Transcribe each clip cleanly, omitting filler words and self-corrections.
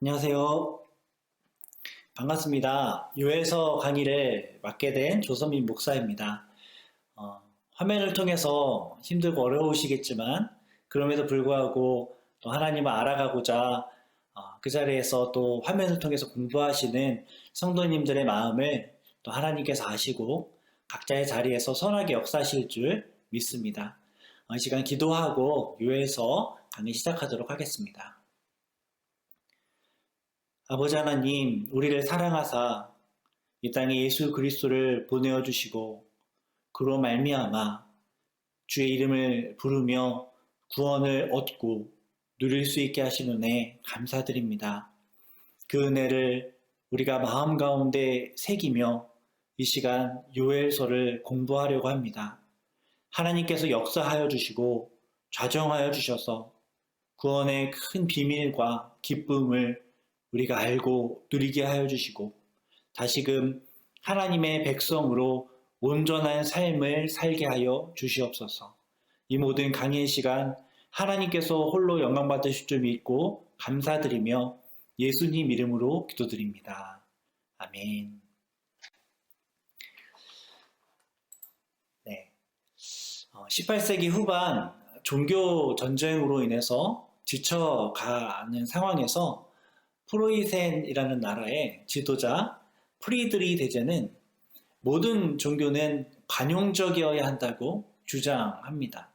안녕하세요. 반갑습니다. 요엘서 강의를 맡게 된 조선민 목사입니다. 화면을 통해서 힘들고 어려우시겠지만 그럼에도 불구하고 또 하나님을 알아가고자 그 자리에서 또 화면을 통해서 공부하시는 성도님들의 마음을 또 하나님께서 아시고 각자의 자리에서 선하게 역사하실 줄 믿습니다. 이 시간 기도하고 요엘서 강의 시작하도록 하겠습니다. 아버지 하나님, 우리를 사랑하사 이 땅에 예수 그리스도를 보내어 주시고 그로 말미암아 주의 이름을 부르며 구원을 얻고 누릴 수 있게 하신 은혜 감사드립니다. 그 은혜를 우리가 마음 가운데 새기며 이 시간 요엘서를 공부하려고 합니다. 하나님께서 역사하여 주시고 좌정하여 주셔서 구원의 큰 비밀과 기쁨을 우리가 알고 누리게 하여 주시고 다시금 하나님의 백성으로 온전한 삶을 살게 하여 주시옵소서. 이 모든 강의 시간 하나님께서 홀로 영광 받으실 줄 믿고 감사드리며 예수님 이름으로 기도드립니다. 아멘. 네. 18세기 후반 종교 전쟁으로 인해서 지쳐가는 상황에서 프로이센이라는 나라의 지도자 프리드리 대제는 모든 종교는 관용적이어야 한다고 주장합니다.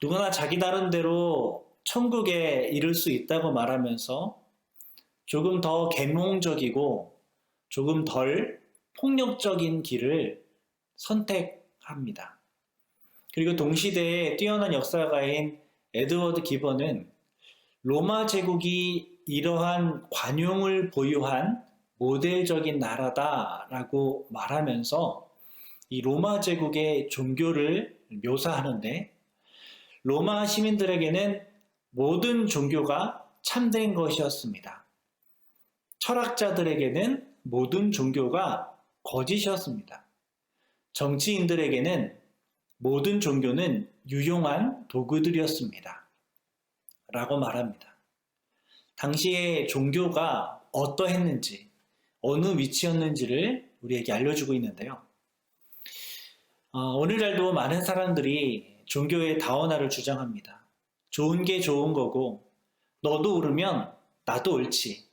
누구나 자기 나름대로 천국에 이를 수 있다고 말하면서 조금 더 계몽적이고 조금 덜 폭력적인 길을 선택합니다. 그리고 동시대에 뛰어난 역사가인 에드워드 기번은 로마 제국이 이러한 관용을 보유한 모델적인 나라다라고 말하면서 이 로마 제국의 종교를 묘사하는데 로마 시민들에게는 모든 종교가 참된 것이었습니다. 철학자들에게는 모든 종교가 거짓이었습니다. 정치인들에게는 모든 종교는 유용한 도구들이었습니다. 라고 말합니다. 당시의 종교가 어떠했는지, 어느 위치였는지를 우리에게 알려주고 있는데요. 오늘날도 많은 사람들이 종교의 다원화를 주장합니다. 좋은 게 좋은 거고, 너도 옳으면 나도 옳지.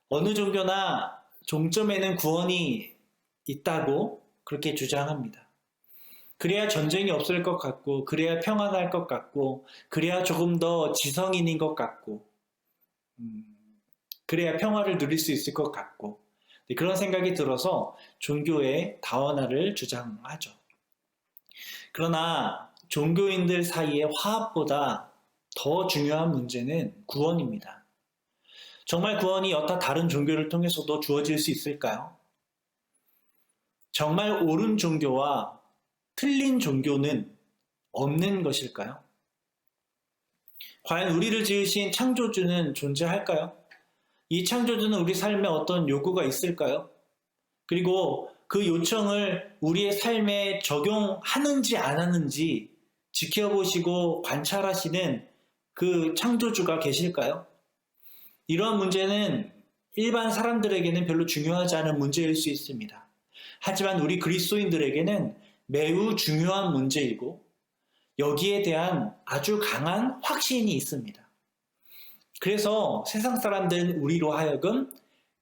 어느 종교나 종점에는 구원이 있다고 그렇게 주장합니다. 그래야 전쟁이 없을 것 같고, 그래야 평안할 것 같고, 그래야 조금 더 지성인인 것 같고, 그래야 평화를 누릴 수 있을 것 같고, 그런 생각이 들어서 종교의 다원화를 주장하죠. 그러나 종교인들 사이의 화합보다 더 중요한 문제는 구원입니다. 정말 구원이 여타 다른 종교를 통해서도 주어질 수 있을까요? 정말 옳은 종교와 틀린 종교는 없는 것일까요? 과연 우리를 지으신 창조주는 존재할까요? 이 창조주는 우리 삶에 어떤 요구가 있을까요? 그리고 그 요청을 우리의 삶에 적용하는지 안 하는지 지켜보시고 관찰하시는 그 창조주가 계실까요? 이러한 문제는 일반 사람들에게는 별로 중요하지 않은 문제일 수 있습니다. 하지만 우리 그리스도인들에게는 매우 중요한 문제이고 여기에 대한 아주 강한 확신이 있습니다. 그래서 세상 사람들은 우리로 하여금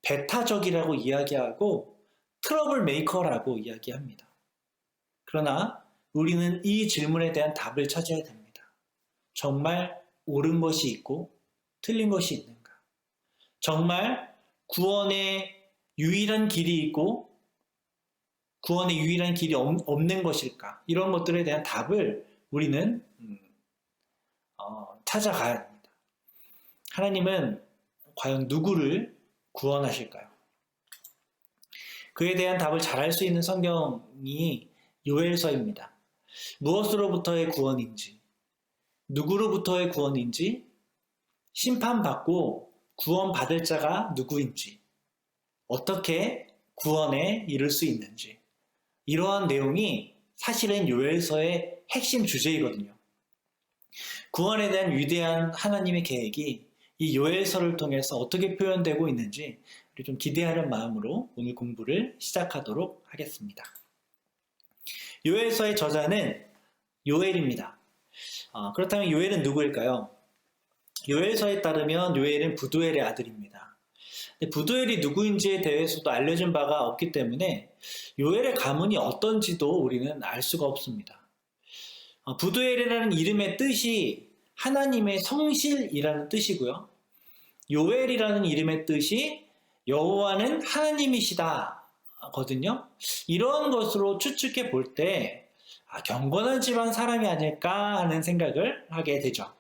배타적이라고 이야기하고 트러블 메이커라고 이야기합니다. 그러나 우리는 이 질문에 대한 답을 찾아야 됩니다. 정말 옳은 것이 있고 틀린 것이 있는가? 정말 구원의 유일한 길이 있고 구원의 유일한 길이 없는 것일까? 이런 것들에 대한 답을 우리는 찾아가야 합니다. 하나님은 과연 누구를 구원하실까요? 그에 대한 답을 잘 알 수 있는 성경이 요엘서입니다. 무엇으로부터의 구원인지, 누구로부터의 구원인지, 심판받고 구원받을 자가 누구인지, 어떻게 구원에 이를 수 있는지, 이러한 내용이 사실은 요엘서의 핵심 주제이거든요. 구원에 대한 위대한 하나님의 계획이 이 요엘서를 통해서 어떻게 표현되고 있는지 우리 좀 기대하는 마음으로 오늘 공부를 시작하도록 하겠습니다. 요엘서의 저자는 요엘입니다. 그렇다면 요엘은 누구일까요? 요엘서에 따르면 요엘은 부두엘의 아들입니다. 부두엘이 누구인지에 대해서도 알려진 바가 없기 때문에 요엘의 가문이 어떤지도 우리는 알 수가 없습니다. 부두엘이라는 이름의 뜻이 하나님의 성실이라는 뜻이고요. 요엘이라는 이름의 뜻이 여호와는 하나님이시다 거든요. 이런 것으로 추측해 볼 때 경건한 집안 사람이 아닐까 하는 생각을 하게 되죠.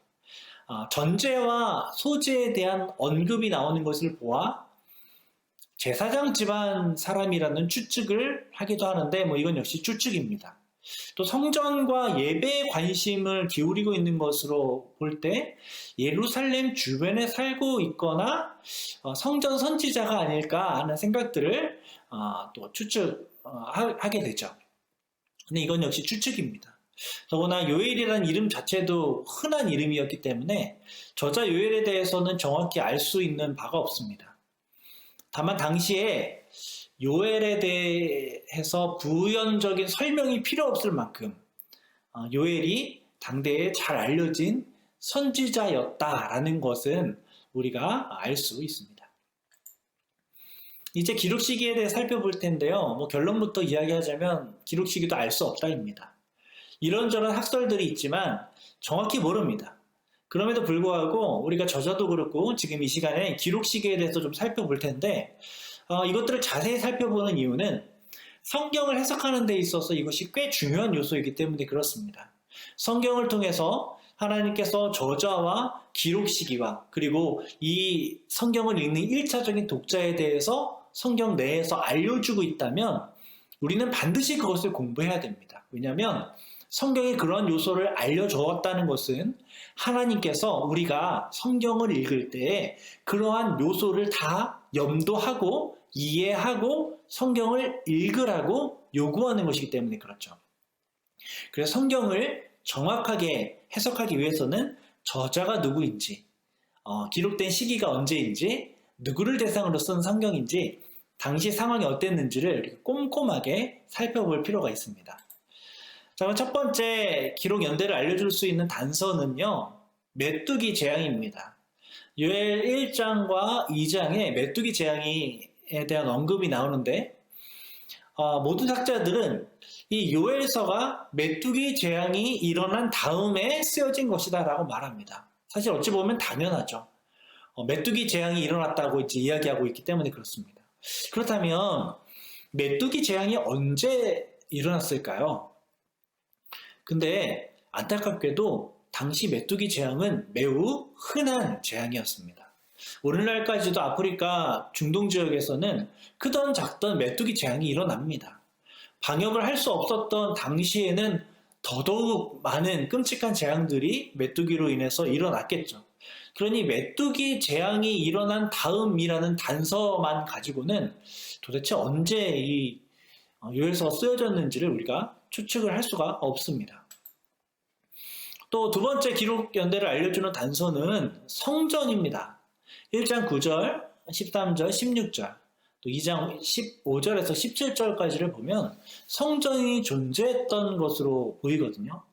전제와 소제에 대한 언급이 나오는 것을 보아 제사장 집안 사람이라는 추측을 하기도 하는데 이건 역시 추측입니다. 또 성전과 예배에 관심을 기울이고 있는 것으로 볼 때 예루살렘 주변에 살고 있거나 성전 선지자가 아닐까 하는 생각들을 또 추측하게 되죠. 근데 이건 역시 추측입니다. 더구나 요엘이라는 이름 자체도 흔한 이름이었기 때문에 저자 요엘에 대해서는 정확히 알 수 있는 바가 없습니다. 다만 당시에 요엘에 대해서 부연적인 설명이 필요 없을 만큼 요엘이 당대에 잘 알려진 선지자였다라는 것은 우리가 알 수 있습니다. 이제 기록 시기에 대해 살펴볼 텐데요. 결론부터 이야기하자면 기록 시기도 알 수 없다입니다. 이런저런 학설들이 있지만 정확히 모릅니다. 그럼에도 불구하고 우리가 저자도 그렇고 지금 이 시간에 기록 시기에 대해서 좀 살펴볼 텐데 이것들을 자세히 살펴보는 이유는 성경을 해석하는 데 있어서 이것이 꽤 중요한 요소이기 때문에 그렇습니다. 성경을 통해서 하나님께서 저자와 기록 시기와 그리고 이 성경을 읽는 1차적인 독자에 대해서 성경 내에서 알려주고 있다면 우리는 반드시 그것을 공부해야 됩니다. 왜냐하면 성경이 그런 요소를 알려주었다는 것은 하나님께서 우리가 성경을 읽을 때 그러한 요소를 다 염두하고 이해하고 성경을 읽으라고 요구하는 것이기 때문에 그렇죠. 그래서 성경을 정확하게 해석하기 위해서는 저자가 누구인지, 기록된 시기가 언제인지, 누구를 대상으로 쓴 성경인지, 당시 상황이 어땠는지를 꼼꼼하게 살펴볼 필요가 있습니다. 자, 그럼 첫 번째 기록 연대를 알려줄 수 있는 단서는요, 메뚜기 재앙입니다. 요엘 1장과 2장에 메뚜기 재앙에 대한 언급이 나오는데 모든 학자들은 이 요엘서가 메뚜기 재앙이 일어난 다음에 쓰여진 것이다 라고 말합니다. 사실 어찌 보면 당연하죠. 메뚜기 재앙이 일어났다고 이제 이야기하고 있기 때문에 그렇습니다. 그렇다면 메뚜기 재앙이 언제 일어났을까요? 근데 안타깝게도 당시 메뚜기 재앙은 매우 흔한 재앙이었습니다. 오늘날까지도 아프리카 중동 지역에서는 크던 작던 메뚜기 재앙이 일어납니다. 방역을 할 수 없었던 당시에는 더더욱 많은 끔찍한 재앙들이 메뚜기로 인해서 일어났겠죠. 그러니 메뚜기 재앙이 일어난 다음이라는 단서만 가지고는 도대체 언제 이 요엘서가 쓰여졌는지를 우리가 추측을 할 수가 없습니다. 또 두 번째 기록 연대를 알려주는 단서는 성전입니다. 1장 9절, 13절, 16절, 또 2장 15절에서 17절까지를 보면 성전이 존재했던 것으로 보이거든요.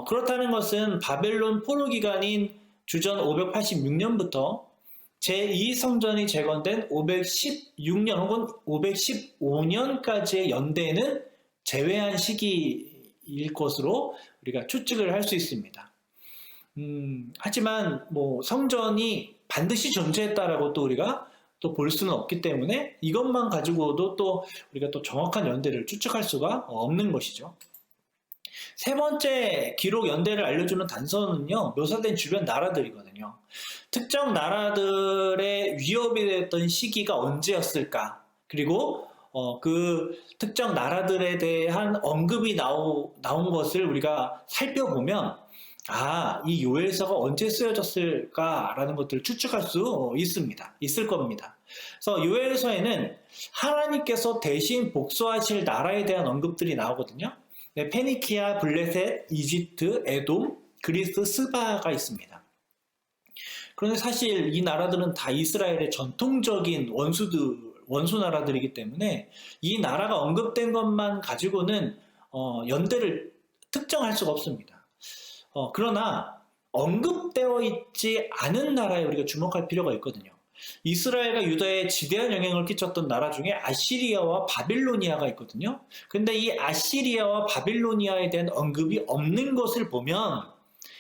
그렇다는 것은 바벨론 포로 기간인 주전 586년부터 제2성전이 재건된 516년 혹은 515년까지의 연대는 제외한 시기일 것으로 우리가 추측을 할 수 있습니다. 하지만 성전이 반드시 존재했다라고 또 우리가 또 볼 수는 없기 때문에 이것만 가지고도 또 우리가 또 정확한 연대를 추측할 수가 없는 것이죠. 세 번째 기록 연대를 알려주는 단서는요, 묘사된 주변 나라들이거든요. 특정 나라들의 위협이 됐던 시기가 언제였을까? 그리고 그 특정 나라들에 대한 언급이 나온 것을 우리가 살펴보면 이 요엘서가 언제 쓰여졌을까라는 것들을 추측할 수 있을 겁니다. 그래서 요엘서에는 하나님께서 대신 복수하실 나라에 대한 언급들이 나오거든요. 페니키아, 블레셋, 이집트, 에돔, 그리스, 스바가 있습니다. 그런데 사실 이 나라들은 다 이스라엘의 전통적인 원수 나라들이기 때문에 이 나라가 언급된 것만 가지고는 연대를 특정할 수가 없습니다. 그러나 언급되어 있지 않은 나라에 우리가 주목할 필요가 있거든요. 이스라엘과 유다에 지대한 영향을 끼쳤던 나라 중에 아시리아와 바빌로니아가 있거든요. 근데 이 아시리아와 바빌로니아에 대한 언급이 없는 것을 보면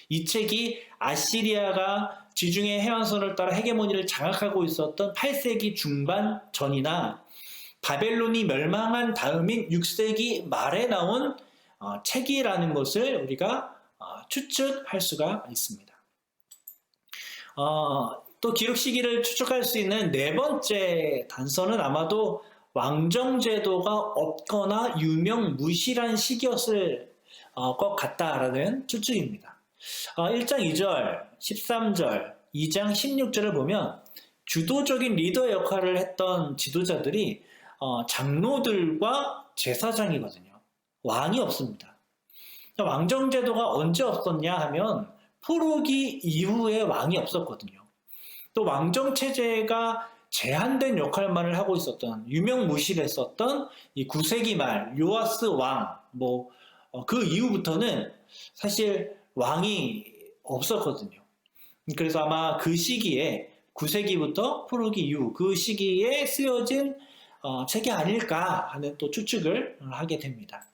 이 책이 아시리아가 지중해 해안선을 따라 헤게모니를 장악하고 있었던 8세기 중반 전이나 바벨론이 멸망한 다음인 6세기 말에 나온 책이라는 것을 우리가 추측할 수가 있습니다. 또 기록 시기를 추측할 수 있는 네 번째 단서는 아마도 왕정제도가 없거나 유명무실한 시기였을 것 같다라는 추측입니다. 1장 2절, 13절, 2장 16절을 보면 주도적인 리더 역할을 했던 지도자들이 장로들과 제사장이거든요. 왕이 없습니다. 왕정제도가 언제 없었냐 하면 포로기 이후에 왕이 없었거든요. 또 왕정체제가 제한된 역할만을 하고 있었던, 유명무실했었던 이 9세기 말 요아스 왕, 그 이후부터는 사실 왕이 없었거든요. 그래서 아마 그 시기에 9세기부터 포로기 이후 그 시기에 쓰여진 책이 아닐까 하는 또 추측을 하게 됩니다.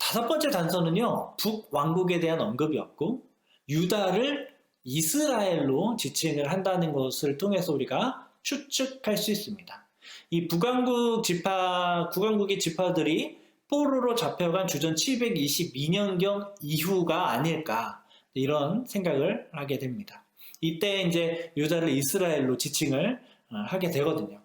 다섯 번째 단서는요, 북왕국에 대한 언급이었고 유다를 이스라엘로 지칭을 한다는 것을 통해서 우리가 추측할 수 있습니다. 이 북왕국의 지파들이 포로로 잡혀간 주전 722년경 이후가 아닐까 이런 생각을 하게 됩니다. 이때 이제 유다를 이스라엘로 지칭을 하게 되거든요.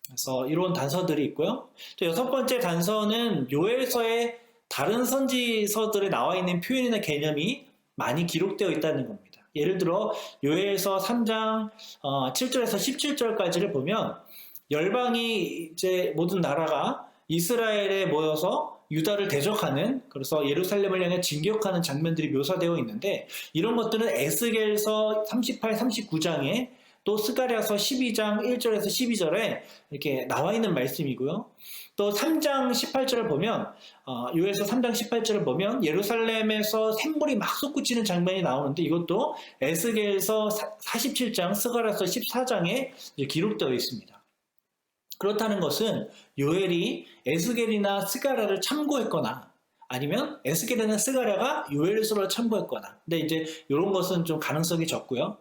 그래서 이런 단서들이 있고요. 또 여섯 번째 단서는 요엘서의 다른 선지서들에 나와 있는 표현이나 개념이 많이 기록되어 있다는 겁니다. 예를 들어 요엘서 3장 7절에서 17절까지를 보면 열방이 이제 모든 나라가 이스라엘에 모여서 유다를 대적하는, 그래서 예루살렘을 향해 진격하는 장면들이 묘사되어 있는데 이런 것들은 에스겔서 38, 39장에 또 스가랴서 12장 1절에서 12절에 이렇게 나와 있는 말씀이고요. 또 3장 18절을 보면 요엘서 3장 18절을 보면 예루살렘에서 샘물이 막 솟구치는 장면이 나오는데 이것도 에스겔서 47장, 스가랴서 14장에 기록되어 있습니다. 그렇다는 것은 요엘이 에스겔이나 스가랴를 참고했거나 아니면 에스겔이나 스가랴가 요엘서를 참고했거나, 근데 이제 이런 것은 좀 가능성이 적고요.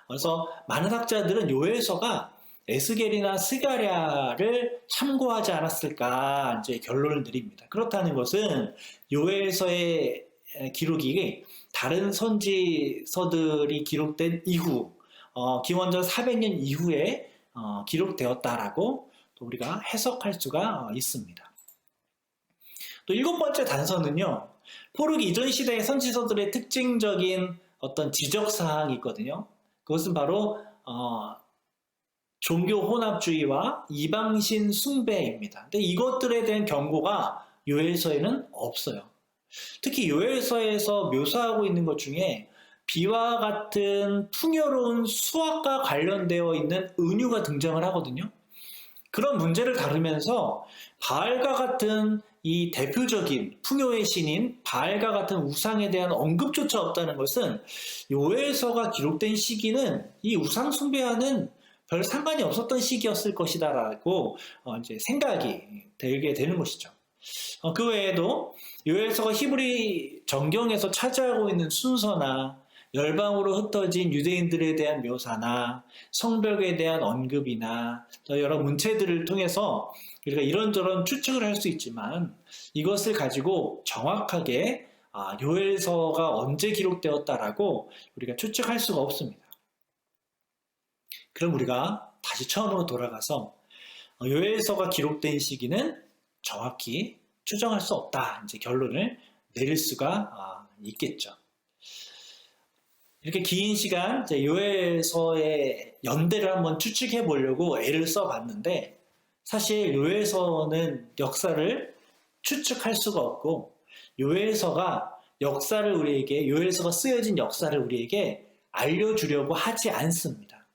그래서 많은 학자들은 요엘서가 에스겔이나 스가랴를 참고하지 않았을까 이제 결론을 내립니다. 그렇다는 것은 요엘서의 기록이 다른 선지서들이 기록된 이후, 기원전 400년 이후에 기록되었다라고 또 우리가 해석할 수가 있습니다. 또 일곱 번째 단서는요, 포로기 이전 시대의 선지서들의 특징적인 어떤 지적사항이 있거든요. 그것은 바로 종교 혼합주의와 이방신 숭배입니다. 근데 이것들에 대한 경고가 요엘서에는 없어요. 특히 요엘서에서 묘사하고 있는 것 중에 비와 같은 풍요로운 수확과 관련되어 있는 은유가 등장을 하거든요. 그런 문제를 다루면서 바알과 같은 이 대표적인 풍요의 신인 바알과 같은 우상에 대한 언급조차 없다는 것은 요엘서가 기록된 시기는 이 우상 숭배와는 별 상관이 없었던 시기였을 것이다라고 이제 생각이 들게 되는 것이죠. 그 외에도 요엘서가 히브리 정경에서 차지하고 있는 순서나 열방으로 흩어진 유대인들에 대한 묘사나 성벽에 대한 언급이나 여러 문체들을 통해서 우리가 이런저런 추측을 할 수 있지만 이것을 가지고 정확하게 요엘서가 언제 기록되었다라고 우리가 추측할 수가 없습니다. 그럼 우리가 다시 처음으로 돌아가서 요엘서가 기록된 시기는 정확히 추정할 수 없다, 이제 결론을 내릴 수가 있겠죠. 이렇게 긴 시간 요엘서의 연대를 한번 추측해 보려고 애를 써봤는데, 사실 요엘서는 역사를 추측할 수가 없고 요엘서가 쓰여진 역사를 우리에게 알려주려고 하지 않습니다.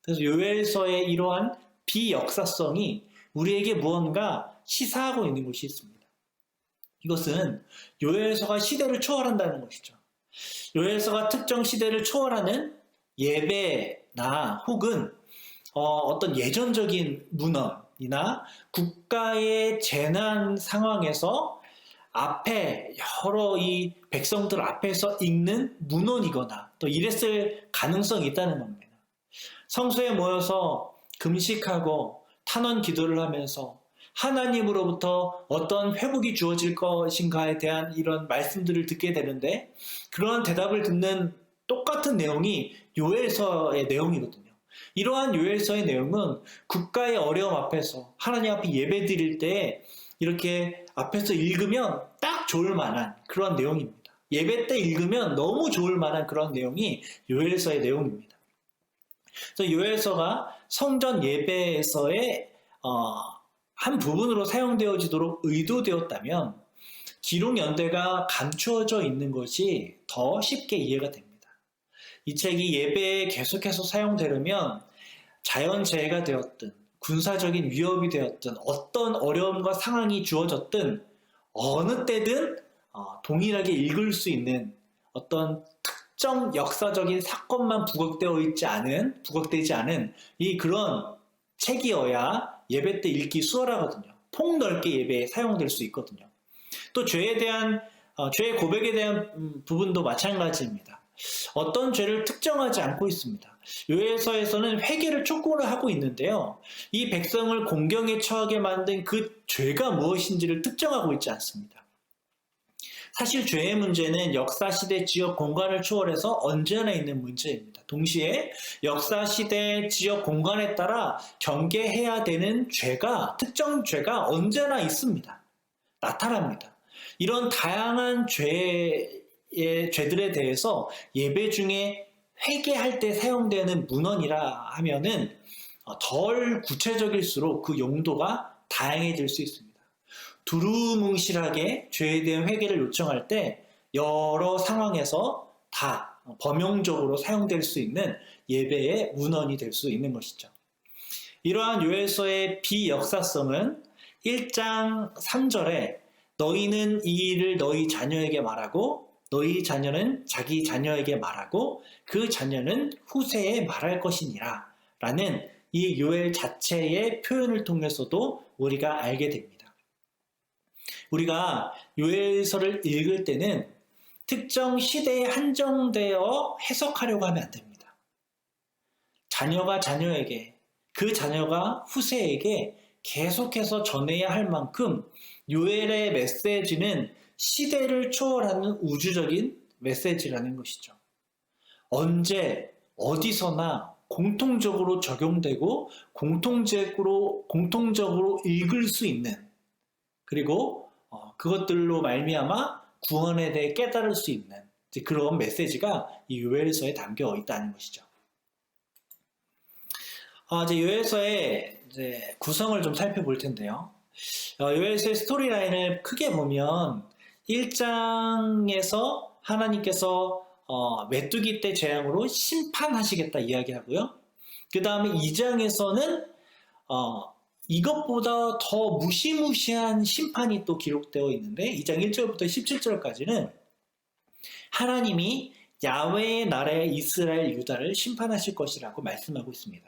그래서 요엘서의 이러한 비역사성이 우리에게 무언가 시사하고 있는 것이 있습니다. 이것은 요엘서가 시대를 초월한다는 것이죠. 요엘서가 특정 시대를 초월하는 예배나 혹은 어떤 예전적인 문헌이나 국가의 재난 상황에서 앞에 여러 이 백성들 앞에서 읽는 문헌이거나 또 이랬을 가능성이 있다는 겁니다. 성소에 모여서 금식하고 탄원 기도를 하면서 하나님으로부터 어떤 회복이 주어질 것인가에 대한 이런 말씀들을 듣게 되는데, 그러한 대답을 듣는 똑같은 내용이 요엘서의 내용이거든요. 이러한 요엘서의 내용은 국가의 어려움 앞에서 하나님 앞에 예배 드릴 때 이렇게 앞에서 읽으면 딱 좋을 만한 그런 내용입니다. 예배 때 읽으면 너무 좋을 만한 그런 내용이 요엘서의 내용입니다. 그래서 요엘서가 성전 예배에서의 한 부분으로 사용되어지도록 의도되었다면 기록 연대가 감추어져 있는 것이 더 쉽게 이해가 됩니다. 이 책이 예배에 계속해서 사용되려면 자연재해가 되었든 군사적인 위협이 되었든 어떤 어려움과 상황이 주어졌든 어느 때든 동일하게 읽을 수 있는 어떤 특정 역사적인 사건만 부각되지 않은 이 그런 책이어야 예배 때 읽기 수월하거든요. 폭넓게 예배에 사용될 수 있거든요. 또 죄의 고백에 대한 부분도 마찬가지입니다. 어떤 죄를 특정하지 않고 있습니다. 요엘서에서는 회개를 촉구를 하고 있는데요. 이 백성을 공경에 처하게 만든 그 죄가 무엇인지를 특정하고 있지 않습니다. 사실 죄의 문제는 역사시대 지역 공간을 초월해서 언제나 있는 문제입니다. 동시에 역사시대 지역 공간에 따라 경계해야 되는 특정 죄가 언제나 있습니다. 나타납니다. 이런 다양한 죄들에 대해서 예배 중에 회개할 때 사용되는 문헌이라 하면은 덜 구체적일수록 그 용도가 다양해질 수 있습니다. 두루뭉실하게 죄에 대한 회개를 요청할 때 여러 상황에서 다 범용적으로 사용될 수 있는 예배의 문헌이 될 수 있는 것이죠. 이러한 요엘서의 비역사성은 1장 3절에 너희는 이 일을 너희 자녀에게 말하고 너희 자녀는 자기 자녀에게 말하고 그 자녀는 후세에 말할 것이니라 라는 이 요엘 자체의 표현을 통해서도 우리가 알게 됩니다. 우리가 요엘서를 읽을 때는 특정 시대에 한정되어 해석하려고 하면 안 됩니다. 자녀가 자녀에게, 그 자녀가 후세에게 계속해서 전해야 할 만큼 요엘의 메시지는 시대를 초월하는 우주적인 메시지라는 것이죠. 언제, 어디서나 공통적으로 적용되고 공통적으로 읽을 수 있는, 그리고 그것들로 말미암아 구원에 대해 깨달을 수 있는 그런 메시지가 이 요엘서에 담겨 있다는 것이죠. 이제 요엘서의 구성을 좀 살펴볼 텐데요. 요엘서의 스토리라인을 크게 보면 1장에서 하나님께서 메뚜기 떼 재앙으로 심판하시겠다 이야기하고요. 그 다음에 2장에서는 이것보다 더 무시무시한 심판이 또 기록되어 있는데 2장 1절부터 17절까지는 하나님이 야훼의 나라의 이스라엘 유다를 심판하실 것이라고 말씀하고 있습니다.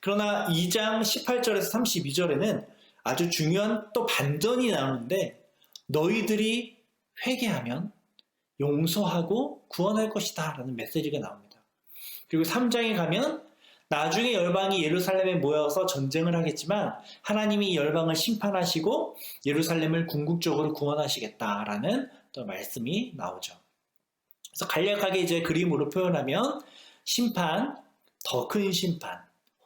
그러나 2장 18절에서 32절에는 아주 중요한 또 반전이 나오는데 너희들이 회개하면 용서하고 구원할 것이다 라는 메시지가 나옵니다. 그리고 3장에 가면 나중에 열방이 예루살렘에 모여서 전쟁을 하겠지만 하나님이 열방을 심판하시고 예루살렘을 궁극적으로 구원하시겠다라는 또 말씀이 나오죠. 그래서 간략하게 이제 그림으로 표현하면 심판, 더 큰 심판,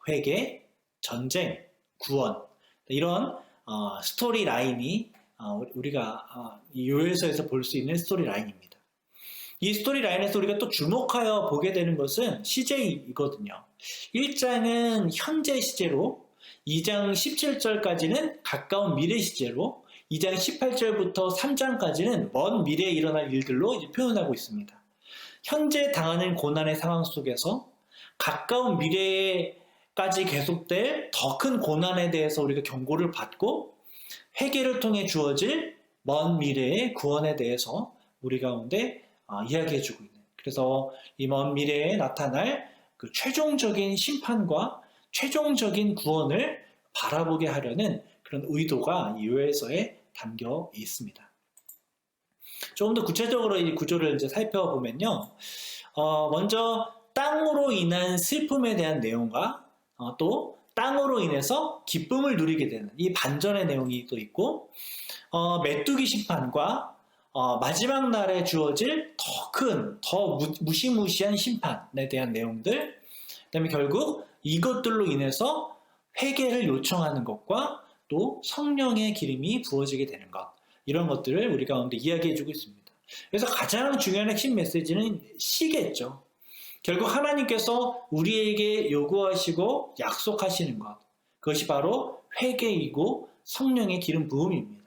회개, 전쟁, 구원 이런 스토리 라인이 우리가 이 요엘서에서 볼 수 있는 스토리 라인입니다. 이 스토리 라인에서 우리가 또 주목하여 보게 되는 것은 시제이거든요. 1장은 현재 시제로, 2장 17절까지는 가까운 미래 시제로, 2장 18절부터 3장까지는 먼 미래에 일어날 일들로 이제 표현하고 있습니다. 현재 당하는 고난의 상황 속에서 가까운 미래까지 계속될 더 큰 고난에 대해서 우리가 경고를 받고 회개를 통해 주어질 먼 미래의 구원에 대해서 우리 가운데 이야기해주고 있는, 그래서 이 먼 미래에 나타날 그 최종적인 심판과 최종적인 구원을 바라보게 하려는 그런 의도가 이 요엘서에 담겨 있습니다. 조금 더 구체적으로 이 구조를 이제 살펴보면요. 먼저 땅으로 인한 슬픔에 대한 내용과 또 땅으로 인해서 기쁨을 누리게 되는 이 반전의 내용이 또 있고, 메뚜기 심판과 마지막 날에 주어질 더 큰, 더 무시무시한 심판에 대한 내용들, 그 다음에 결국 이것들로 인해서 회개를 요청하는 것과 또 성령의 기름이 부어지게 되는 것, 이런 것들을 우리 가운데 이야기해주고 있습니다. 그래서 가장 중요한 핵심 메시지는 시겠죠. 결국 하나님께서 우리에게 요구하시고 약속하시는 것, 그것이 바로 회개이고 성령의 기름 부음입니다.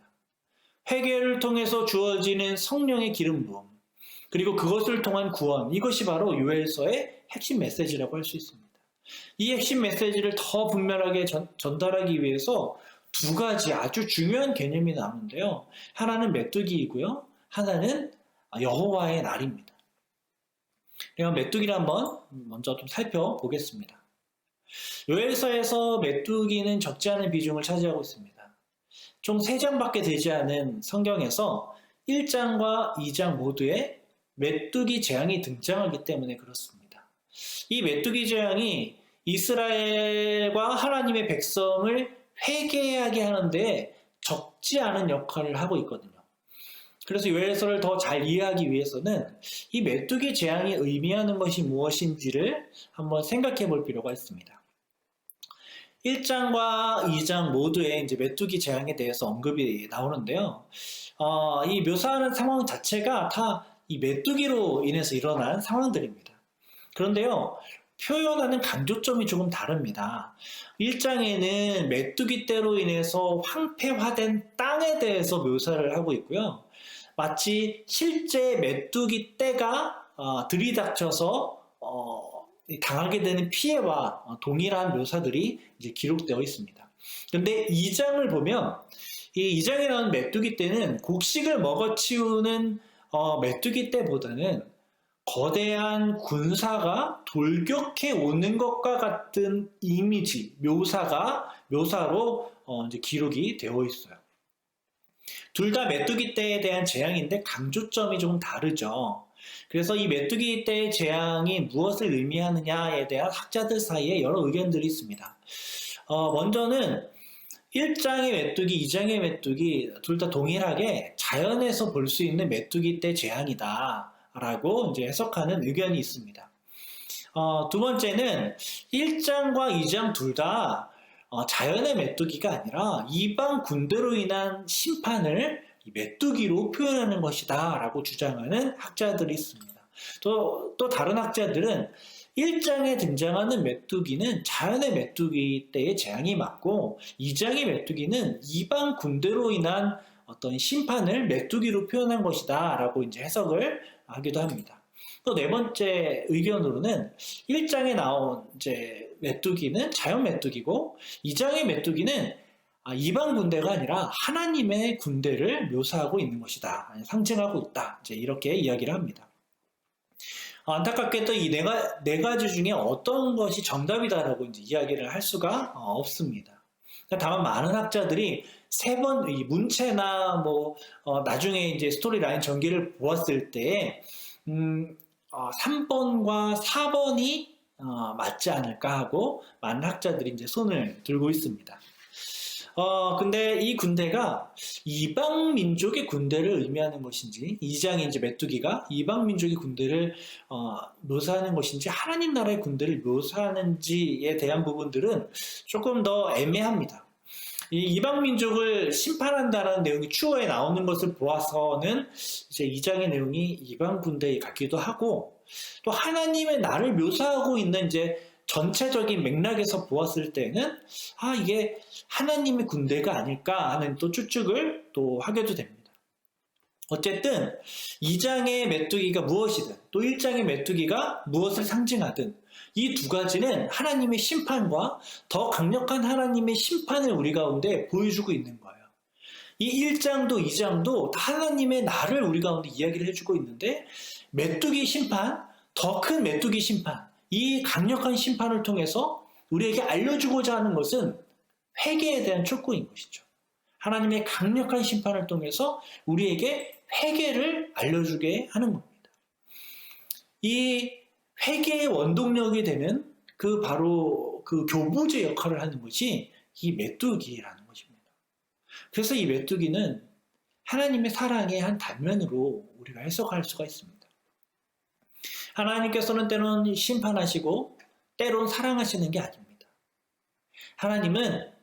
회개를 통해서 주어지는 성령의 기름 부음, 그리고 그것을 통한 구원, 이것이 바로 요엘서의 핵심 메시지라고 할 수 있습니다. 이 핵심 메시지를 더 분명하게 전달하기 위해서 두 가지 아주 중요한 개념이 나오는데요. 하나는 메뚜기이고요. 하나는 여호와의 날입니다. 그럼 메뚜기를 한번 먼저 좀 살펴보겠습니다. 요엘서에서 메뚜기는 적지 않은 비중을 차지하고 있습니다. 총 3장밖에 되지 않은 성경에서 1장과 2장 모두에 메뚜기 재앙이 등장하기 때문에 그렇습니다. 이 메뚜기 재앙이 이스라엘과 하나님의 백성을 회개하게 하는데 적지 않은 역할을 하고 있거든요. 그래서 요엘서를 더 잘 이해하기 위해서는 이 메뚜기 재앙이 의미하는 것이 무엇인지를 한번 생각해 볼 필요가 있습니다. 1장과 2장 모두에 이제 메뚜기 재앙에 대해서 언급이 나오는데요. 이 묘사하는 상황 자체가 다 이 메뚜기로 인해서 일어난 상황들입니다. 그런데요, 표현하는 강조점이 조금 다릅니다. 1장에는 메뚜기 떼로 인해서 황폐화된 땅에 대해서 묘사를 하고 있고요. 마치 실제 메뚜기 떼가 들이닥쳐서 당하게 되는 피해와 동일한 묘사들이 이제 기록되어 있습니다. 그런데 2장을 보면 이 2장에 나오는 메뚜기 떼는 곡식을 먹어치우는 메뚜기 떼보다는 거대한 군사가 돌격해 오는 것과 같은 이미지, 묘사로 이제 기록이 되어 있어요. 둘 다 메뚜기 떼에 대한 재앙인데 강조점이 조금 다르죠. 그래서 이 메뚜기 떼의 재앙이 무엇을 의미하느냐에 대한 학자들 사이에 여러 의견들이 있습니다. 먼저는 1장의 메뚜기, 2장의 메뚜기 둘 다 동일하게 자연에서 볼 수 있는 메뚜기 떼 재앙이다 라고 이제 해석하는 의견이 있습니다. 두 번째는 1장과 2장 둘 다 자연의 메뚜기가 아니라 이방 군대로 인한 심판을 메뚜기로 표현하는 것이다 라고 주장하는 학자들이 있습니다. 또 다른 학자들은 1장에 등장하는 메뚜기는 자연의 메뚜기 때의 재앙이 맞고 2장의 메뚜기는 이방 군대로 인한 어떤 심판을 메뚜기로 표현한 것이다 라고 이제 해석을 하기도 합니다. 또 네 번째 의견으로는 1장에 나온 이제 메뚜기는 자연 메뚜기고 2장의 메뚜기는 이방 군대가 아니라 하나님의 군대를 묘사하고 있는 것이다, 상징하고 있다, 이제 이렇게 이야기를 합니다. 안타깝게도 이 네 가지 중에 어떤 것이 정답이다라고 이제 이야기를 할 수가 없습니다. 다만 많은 학자들이 이 문체나 나중에 이제 스토리라인 전개를 보았을 때 3번과 4번이 맞지 않을까 하고 많은 학자들이 이제 손을 들고 있습니다. 근데 이 군대가 이방 민족의 군대를 의미하는 것인지, 2장의 이제 메뚜기가 이방 민족의 군대를 묘사하는 것인지, 하나님 나라의 군대를 묘사하는지에 대한 부분들은 조금 더 애매합니다. 이 이방 민족을 심판한다는 내용이 추후에 나오는 것을 보아서는 이제 2장의 내용이 이방 군대 같기도 하고, 또 하나님의 나를 묘사하고 있는 이제 전체적인 맥락에서 보았을 때는 이게 하나님의 군대가 아닐까 하는 또 추측을 또 하게도 됩니다. 어쨌든 2장의 메뚜기가 무엇이든 또 1장의 메뚜기가 무엇을 상징하든 이 두 가지는 하나님의 심판과 더 강력한 하나님의 심판을 우리 가운데 보여주고 있는 거예요. 이 1장도 2장도 하나님의 날을 우리 가운데 이야기를 해주고 있는데 메뚜기 심판, 더 큰 메뚜기 심판, 이 강력한 심판을 통해서 우리에게 알려주고자 하는 것은 회개에 대한 촉구인 것이죠. 하나님의 강력한 심판을 통해서 우리에게 회개를 알려주게 하는 겁니다. 이 회개의 원동력이 되는 바로 그 교부제 역할을 하는 것이 이 메뚜기라는 것입니다. 그래서 이 메뚜기는 하나님의 사랑의 한 단면으로 우리가 해석할 수가 있습니다. 하나님께서는 때론 심판하시고 때론 사랑하시는 게 아닙니다. 하나님은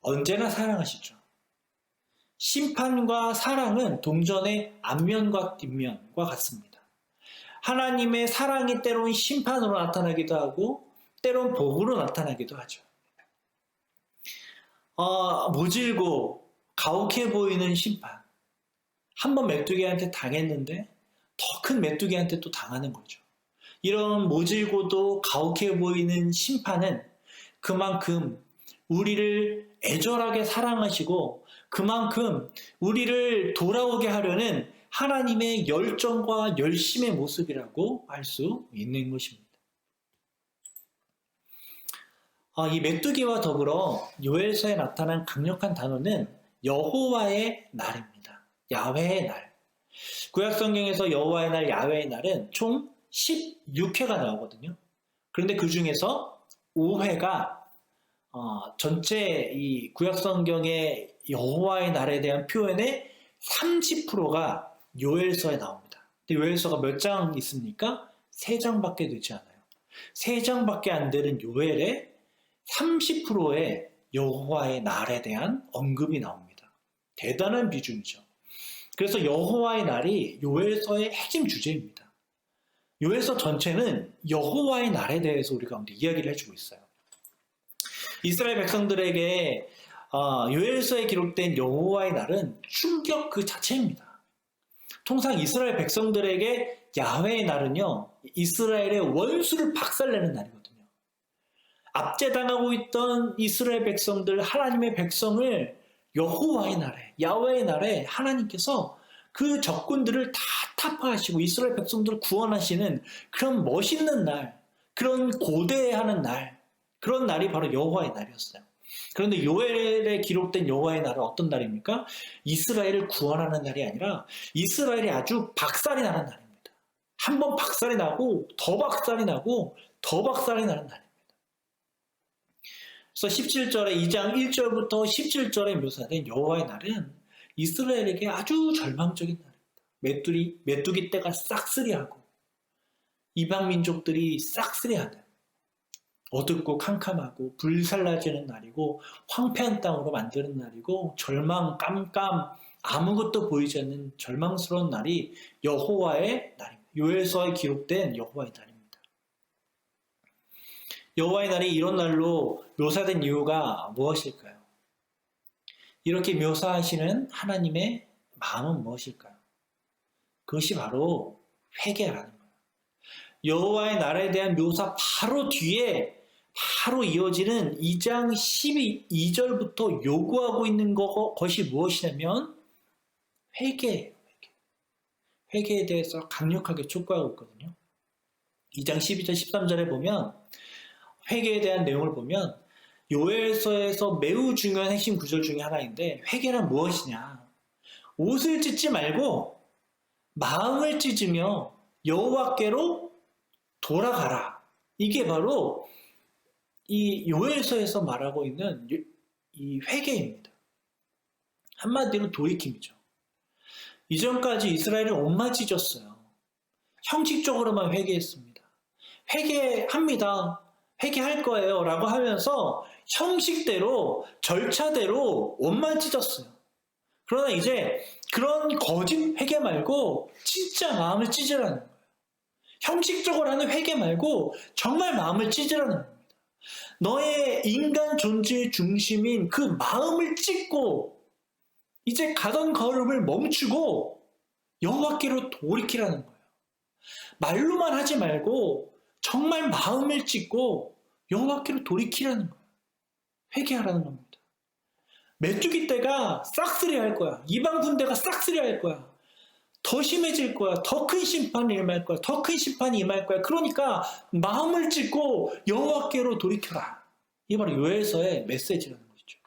언제나 사랑하시죠. 심판과 사랑은 동전의 앞면과 뒷면과 같습니다. 하나님의 사랑이 때론 심판으로 나타나기도 하고 때론 복으로 나타나기도 하죠. 모질고 가혹해 보이는 심판. 한번 메뚜기한테 당했는데 더 큰 메뚜기한테 또 당하는 거죠. 이런 모질고도 가혹해 보이는 심판은 그만큼 우리를 애절하게 사랑하시고 그만큼 우리를 돌아오게 하려는 하나님의 열정과 열심의 모습이라고 할 수 있는 것입니다. 이 메뚜기와 더불어 요엘서에 나타난 강력한 단어는 여호와의 날입니다. 야훼의 날. 구약성경에서 여호와의 날, 야훼의 날은 총 16회가 나오거든요. 그런데 그 중에서 5회가 전체 이 구약성경의 여호와의 날에 대한 표현의 30%가 요엘서에 나옵니다. 근데 요엘서가 몇 장 있습니까? 3장밖에 되지 않아요. 3장밖에 안 되는 요엘의 30%의 여호와의 날에 대한 언급이 나옵니다. 대단한 비중이죠. 그래서 여호와의 날이 요엘서의 핵심 주제입니다. 요엘서 전체는 여호와의 날에 대해서 우리 가운데 이야기를 해주고 있어요. 이스라엘 백성들에게 요엘서에 기록된 여호와의 날은 충격 그 자체입니다. 통상 이스라엘 백성들에게 야훼의 날은요, 이스라엘의 원수를 박살내는 날이거든요. 압제당하고 있던 이스라엘 백성들, 하나님의 백성을 여호와의 날에, 야훼의 날에 하나님께서 그 적군들을 다 타파하시고 이스라엘 백성들을 구원하시는 그런 멋있는 날, 그런 고대하는 날, 그런 날이 바로 여호와의 날이었어요. 그런데 요엘에 기록된 여호와의 날은 어떤 날입니까? 이스라엘을 구원하는 날이 아니라 이스라엘이 아주 박살이 나는 날입니다. 한번 박살이 나고 더 박살이 나고 더 박살이 나는 날입니다. 그래서 17절에 2장 1절부터 17절에 묘사된 여호와의 날은 이스라엘에게 아주 절망적인 날입니다. 메뚜기 떼가 싹쓸이하고 이방 민족들이 싹쓸이하는 어둡고 캄캄하고 불살라지는 날이고 황폐한 땅으로 만드는 날이고 절망, 깜깜, 아무것도 보이지 않는 절망스러운 날이 여호와의 날입니다. 요엘서에 기록된 여호와의 날입니다. 여호와의 날이 이런 날로 묘사된 이유가 무엇일까요? 이렇게 묘사하시는 하나님의 마음은 무엇일까요? 그것이 바로 회개라는 거예요. 여호와의 날에 대한 묘사 바로 뒤에 바로 이어지는 2장 12절부터 요구하고 있는 것이 무엇이냐면 회개예요. 회개에 대해서 강력하게 촉구하고 있거든요. 2장 12절 13절에 보면 회개에 대한 내용을 보면 요엘서에서 매우 중요한 핵심 구절 중에 하나인데 회개란 무엇이냐? 옷을 찢지 말고 마음을 찢으며 여호와께로 돌아가라. 이게 바로 이 요엘서에서 말하고 있는 이 회개입니다. 한마디로 돌이킴이죠. 이전까지 이스라엘은 옷만 찢었어요. 형식적으로만 회개했습니다. 회개합니다. 회개할 거예요. 라고 하면서 형식대로 절차대로 옷만 찢었어요. 그러나 이제 그런 거짓 회개 말고 진짜 마음을 찢으라는 거예요. 형식적으로 하는 회개 말고 정말 마음을 찢으라는 겁니다. 너의 인간 존재의 중심인 그 마음을 찢고 이제 가던 걸음을 멈추고 여호와께로 돌이키라는 거예요. 말로만 하지 말고 정말 마음을 찢고 여호와께로 돌이키라는 거예요. 회개하라는 겁니다. 메뚜기 떼가 싹쓸이 할 거야. 이방 군대가 싹쓸이 할 거야. 더 심해질 거야. 더 큰 심판이 임할 거야. 더 큰 심판이 임할 거야. 그러니까 마음을 찢고 여호와께로 돌이켜라. 이 바로 요엘서의 메시지라는 것이죠.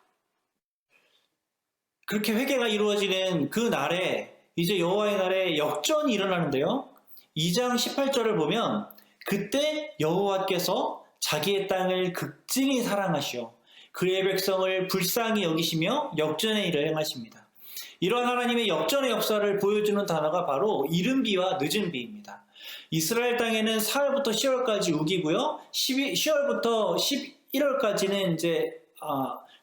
그렇게 회개가 이루어지는 그 날에 이제 여호와의 날에 역전이 일어나는데요. 2장 18절을 보면 그때 여호와께서 자기의 땅을 극진히 사랑하시어 그의 백성을 불쌍히 여기시며 역전의 일을 행하십니다. 이러한 하나님의 역전의 역사를 보여주는 단어가 바로 이른 비와 늦은 비입니다. 이스라엘 땅에는 4월부터 10월까지 우기고요. 10월부터 11월까지는 이제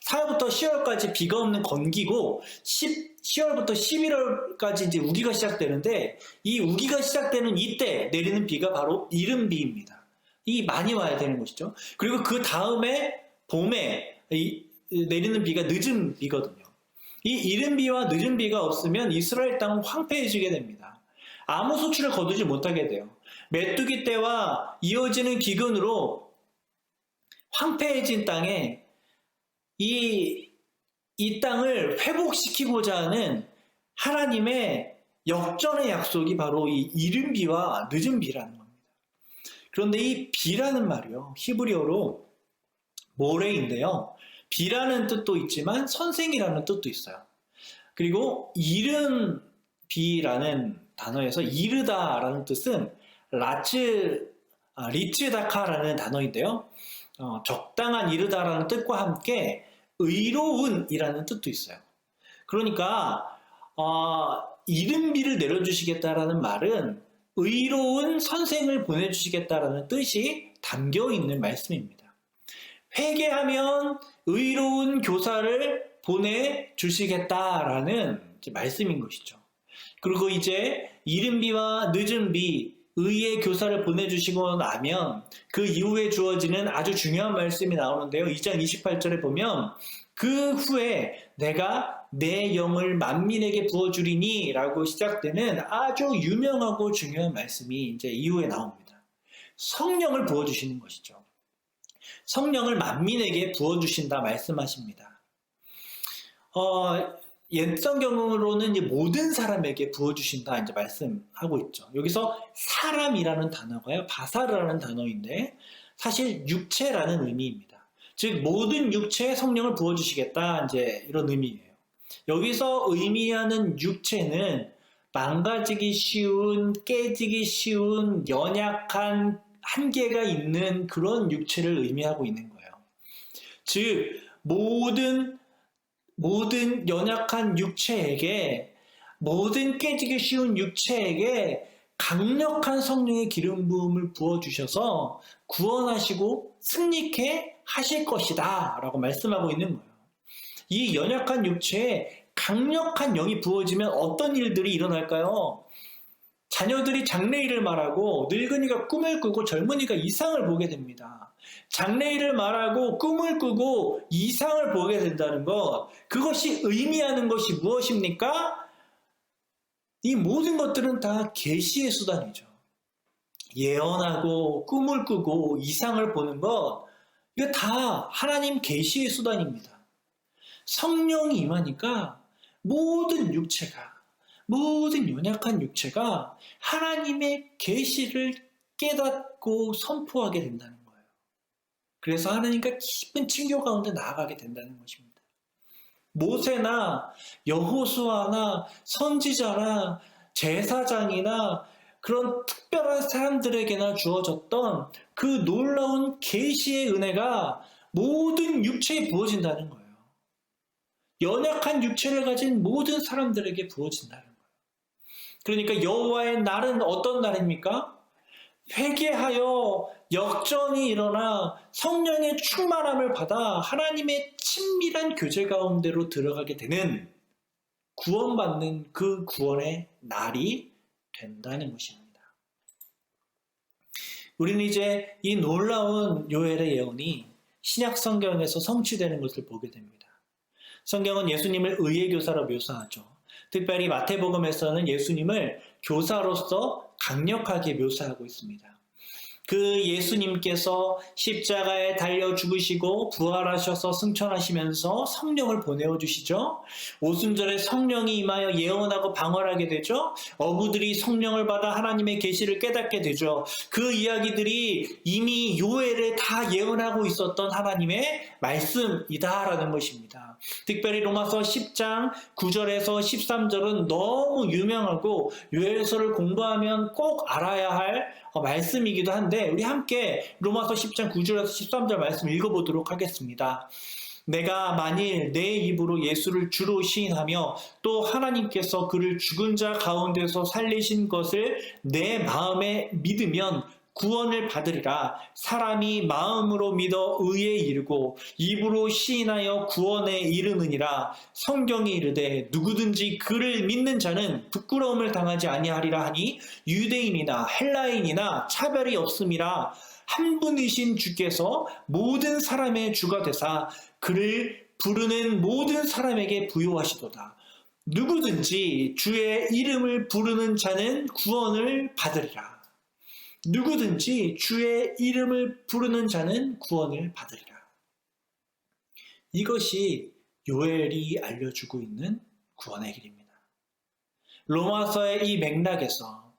4월부터 10월까지 비가 없는 건기고 10월부터 11월까지 이제 우기가 시작되는데 이 우기가 시작되는 이때 내리는 비가 바로 이른 비입니다. 이 많이 와야 되는 것이죠. 그리고 그 다음에 봄에 내리는 비가 늦은 비거든요. 이 이른 비와 늦은 비가 없으면 이스라엘 땅은 황폐해지게 됩니다. 아무 소출을 거두지 못하게 돼요. 메뚜기 떼와 이어지는 기근으로 황폐해진 땅에 이 땅을 회복시키고자 하는 하나님의 역전의 약속이 바로 이 이른 비와 늦은 비라는 겁니다. 그런데 이 비라는 말이요, 히브리어로 모레인데요. 비라는 뜻도 있지만 선생이라는 뜻도 있어요. 그리고 이른 비라는 단어에서 이르다라는 뜻은 리츠다카라는 단어인데요. 적당한 이르다라는 뜻과 함께 의로운이라는 뜻도 있어요. 그러니까 이른 비를 내려주시겠다라는 말은 의로운 선생을 보내주시겠다라는 뜻이 담겨있는 말씀입니다. 회개하면 의로운 교사를 보내주시겠다라는 말씀인 것이죠. 그리고 이제 이른 비와 늦은 비, 의의 교사를 보내주시고 나면 그 이후에 주어지는 아주 중요한 말씀이 나오는데요. 2장 28절에 보면 그 후에 내가 내 영을 만민에게 부어주리니 라고 시작되는 아주 유명하고 중요한 말씀이 이제 이후에 나옵니다. 성령을 부어주시는 것이죠. 성령을 만민에게 부어주신다 말씀하십니다. 옛 성경으로는 이제 모든 사람에게 부어주신다 이제 말씀하고 있죠. 여기서 사람이라는 단어가요, 바사르라는 단어인데 사실 육체라는 의미입니다. 즉 모든 육체에 성령을 부어주시겠다 이제 이런 의미예요. 여기서 의미하는 육체는 망가지기 쉬운, 깨지기 쉬운, 연약한 한계가 있는 그런 육체를 의미하고 있는 거예요. 즉 모든 연약한 육체에게, 모든 깨지기 쉬운 육체에게 강력한 성령의 기름 부음을 부어주셔서 구원하시고 승리케 하실 것이다 라고 말씀하고 있는 거예요. 이 연약한 육체에 강력한 영이 부어지면 어떤 일들이 일어날까요? 자녀들이 장래일을 말하고 늙은이가 꿈을 꾸고 젊은이가 이상을 보게 됩니다. 장래일을 말하고 꿈을 꾸고 이상을 보게 된다는 것, 그것이 의미하는 것이 무엇입니까? 이 모든 것들은 다 계시의 수단이죠. 예언하고 꿈을 꾸고 이상을 보는 것, 이거 다 하나님 계시의 수단입니다. 성령이 임하니까 모든 연약한 육체가 하나님의 계시를 깨닫고 선포하게 된다는 거예요. 그래서 하나님과 깊은 친교 가운데 나아가게 된다는 것입니다. 모세나 여호수아나 선지자나 제사장이나 그런 특별한 사람들에게나 주어졌던 그 놀라운 계시의 은혜가 모든 육체에 부어진다는 거예요. 연약한 육체를 가진 모든 사람들에게 부어진다는 거예요. 그러니까 여호와의 날은 어떤 날입니까? 회개하여 역전이 일어나 성령의 충만함을 받아 하나님의 친밀한 교제 가운데로 들어가게 되는, 구원받는 그 구원의 날이 된다는 것입니다. 우리는 이제 이 놀라운 요엘의 예언이 신약 성경에서 성취되는 것을 보게 됩니다. 성경은 예수님을 의의 교사로 묘사하죠. 특별히 마태복음에서는 예수님을 교사로서 강력하게 묘사하고 있습니다. 그 예수님께서 십자가에 달려 죽으시고 부활하셔서 승천하시면서 성령을 보내어 주시죠. 오순절에 성령이 임하여 예언하고 방언하게 되죠. 어부들이 성령을 받아 하나님의 계시를 깨닫게 되죠. 그 이야기들이 이미 요엘에 다 예언하고 있었던 하나님의 말씀이다라는 것입니다. 특별히 로마서 10장 9절에서 13절은 너무 유명하고 요엘서를 공부하면 꼭 알아야 할 말씀이기도 한데, 우리 함께 로마서 10장 9절에서 13절 말씀 읽어보도록 하겠습니다. 내가 만일 내 입으로 예수를 주로 시인하며 또 하나님께서 그를 죽은 자 가운데서 살리신 것을 내 마음에 믿으면 구원을 받으리라. 사람이 마음으로 믿어 의에 이르고 입으로 시인하여 구원에 이르느니라. 성경이 이르되 누구든지 그를 믿는 자는 부끄러움을 당하지 아니하리라 하니 유대인이나 헬라인이나 차별이 없음이라. 한 분이신 주께서 모든 사람의 주가 되사 그를 부르는 모든 사람에게 부요하시도다. 누구든지 주의 이름을 부르는 자는 구원을 받으리라. 누구든지 주의 이름을 부르는 자는 구원을 받으리라. 이것이 요엘이 알려주고 있는 구원의 길입니다. 로마서의 이 맥락에서,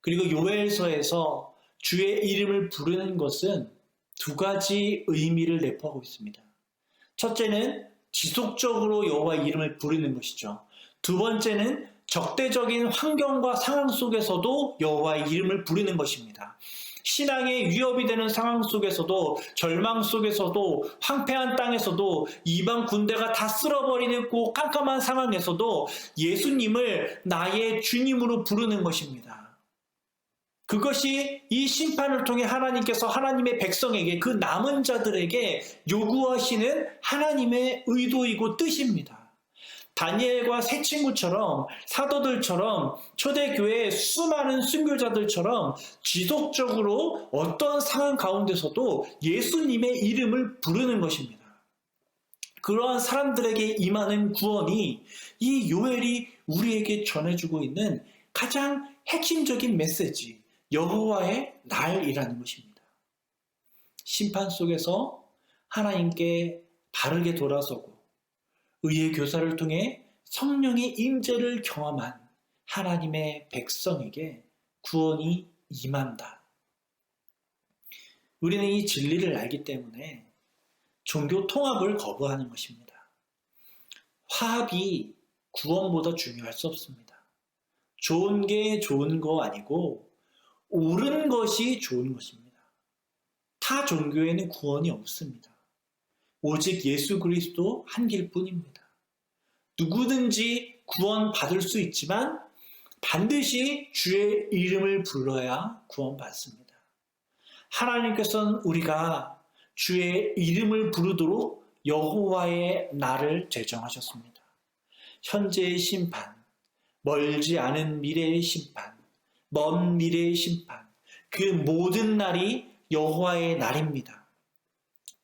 그리고 요엘서에서 주의 이름을 부르는 것은 두 가지 의미를 내포하고 있습니다. 첫째는 지속적으로 여호와의 이름을 부르는 것이죠. 두 번째는 적대적인 환경과 상황 속에서도 여호와의 이름을 부르는 것입니다. 신앙에 위협이 되는 상황 속에서도, 절망 속에서도, 황폐한 땅에서도, 이방 군대가 다 쓸어버리는 그 깜깜한 상황에서도 예수님을 나의 주님으로 부르는 것입니다. 그것이 이 심판을 통해 하나님께서 하나님의 백성에게, 그 남은 자들에게 요구하시는 하나님의 의도이고 뜻입니다. 다니엘과 세 친구처럼, 사도들처럼, 초대교회의 수많은 순교자들처럼 지속적으로 어떤 상황 가운데서도 예수님의 이름을 부르는 것입니다. 그러한 사람들에게 임하는 구원이 이 요엘이 우리에게 전해주고 있는 가장 핵심적인 메시지, 여호와의 날이라는 것입니다. 심판 속에서 하나님께 바르게 돌아서고 의의 교사를 통해 성령의 임재를 경험한 하나님의 백성에게 구원이 임한다. 우리는 이 진리를 알기 때문에 종교 통합을 거부하는 것입니다. 화합이 구원보다 중요할 수 없습니다. 좋은 게 좋은 거 아니고 옳은 것이 좋은 것입니다. 타 종교에는 구원이 없습니다. 오직 예수 그리스도 한 길뿐입니다. 누구든지 구원받을 수 있지만 반드시 주의 이름을 불러야 구원받습니다. 하나님께서는 우리가 주의 이름을 부르도록 여호와의 날을 제정하셨습니다. 현재의 심판, 멀지 않은 미래의 심판, 먼 미래의 심판, 그 모든 날이 여호와의 날입니다.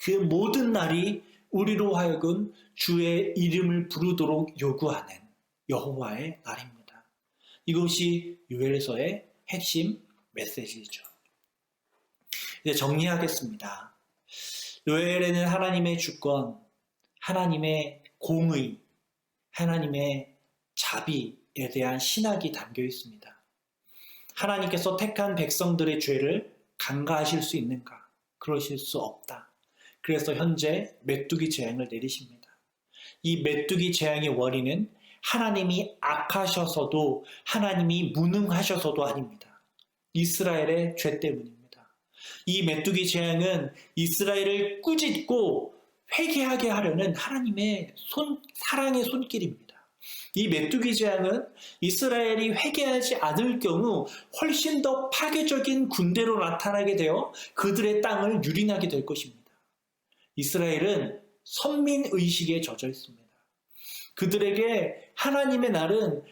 그 모든 날이 우리로 하여금 주의 이름을 부르도록 요구하는 여호와의 날입니다. 이것이 요엘서의 핵심 메시지죠. 이제 정리하겠습니다. 요엘에는 하나님의 주권, 하나님의 공의, 하나님의 자비에 대한 신학이 담겨 있습니다. 하나님께서 택한 백성들의 죄를 간과하실 수 있는가? 그러실 수 없다. 그래서 현재 메뚜기 재앙을 내리십니다. 이 메뚜기 재앙의 원인은 하나님이 악하셔서도, 하나님이 무능하셔서도 아닙니다. 이스라엘의 죄 때문입니다. 이 메뚜기 재앙은 이스라엘을 꾸짖고 회개하게 하려는 하나님의 사랑의 손길입니다. 이 메뚜기 재앙은 이스라엘이 회개하지 않을 경우 훨씬 더 파괴적인 군대로 나타나게 되어 그들의 땅을 유린하게 될 것입니다. 이스라엘은 선민의식에 젖어 있습니다. 그들에게 하나님의 날은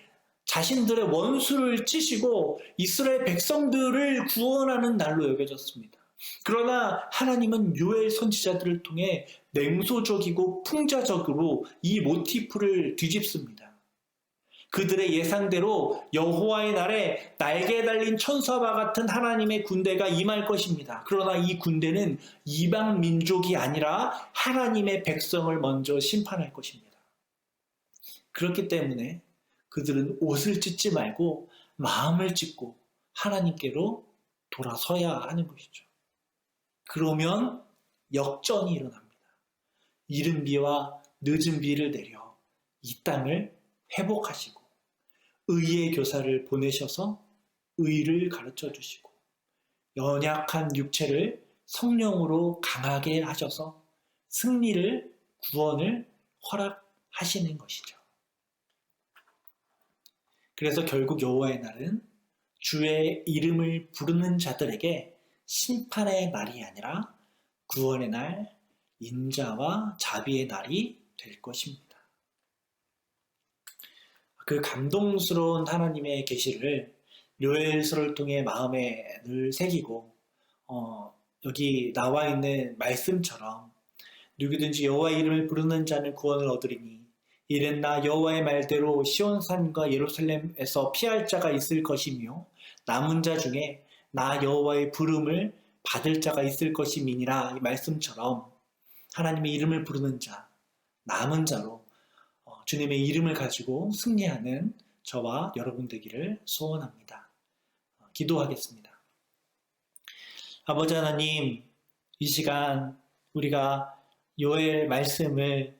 자신들의 원수를 찌시고 이스라엘 백성들을 구원하는 날로 여겨졌습니다. 그러나 하나님은 요엘 선지자들을 통해 냉소적이고 풍자적으로 이 모티프를 뒤집습니다. 그들의 예상대로 여호와의 날에 날개 달린 천사와 같은 하나님의 군대가 임할 것입니다. 그러나 이 군대는 이방 민족이 아니라 하나님의 백성을 먼저 심판할 것입니다. 그렇기 때문에 그들은 옷을 찢지 말고 마음을 찢고 하나님께로 돌아서야 하는 것이죠. 그러면 역전이 일어납니다. 이른 비와 늦은 비를 내려 이 땅을 회복하시고 의의 교사를 보내셔서 의를 가르쳐 주시고 연약한 육체를 성령으로 강하게 하셔서 승리를, 구원을 허락하시는 것이죠. 그래서 결국 여호와의 날은 주의 이름을 부르는 자들에게 심판의 날이 아니라 구원의 날, 인자와 자비의 날이 될 것입니다. 그 감동스러운 하나님의 계시를 요엘서를 통해 마음에 늘 새기고 여기 나와 있는 말씀처럼 누구든지 여호와의 이름을 부르는 자는 구원을 얻으리니 이는 나 여호와의 말대로 시온산과 예루살렘에서 피할 자가 있을 것이며 남은 자 중에 나 여호와의 부름을 받을 자가 있을 것임이니라. 이 말씀처럼 하나님의 이름을 부르는 자, 남은 자로 주님의 이름을 가지고 승리하는 저와 여러분 되기를 소원합니다. 기도하겠습니다. 아버지 하나님, 이 시간 우리가 요엘 말씀을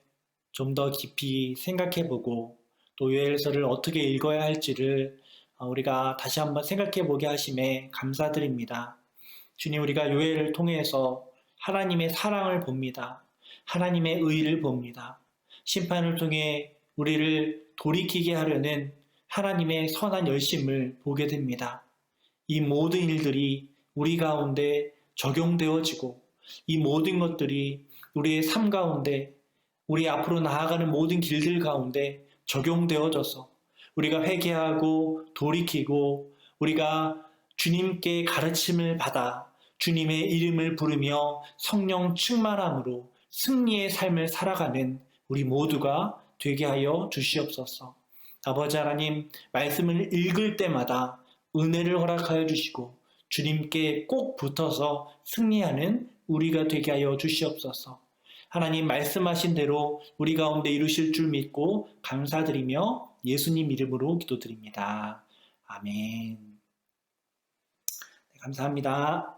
좀 더 깊이 생각해보고 또 요엘서를 어떻게 읽어야 할지를 우리가 다시 한번 생각해보게 하심에 감사드립니다. 주님, 우리가 요엘을 통해서 하나님의 사랑을 봅니다. 하나님의 의를 봅니다. 심판을 통해 우리를 돌이키게 하려는 하나님의 선한 열심을 보게 됩니다. 이 모든 일들이 우리 가운데 적용되어지고 이 모든 것들이 우리의 삶 가운데 우리 앞으로 나아가는 모든 길들 가운데 적용되어져서 우리가 회개하고 돌이키고 우리가 주님께 가르침을 받아 주님의 이름을 부르며 성령 충만함으로 승리의 삶을 살아가는 우리 모두가 되게 하여 주시옵소서. 아버지 하나님, 말씀을 읽을 때마다 은혜를 허락하여 주시고 주님께 꼭 붙어서 승리하는 우리가 되게 하여 주시옵소서. 하나님, 말씀하신 대로 우리 가운데 이루실 줄 믿고 감사드리며 예수님 이름으로 기도드립니다. 아멘. 네, 감사합니다.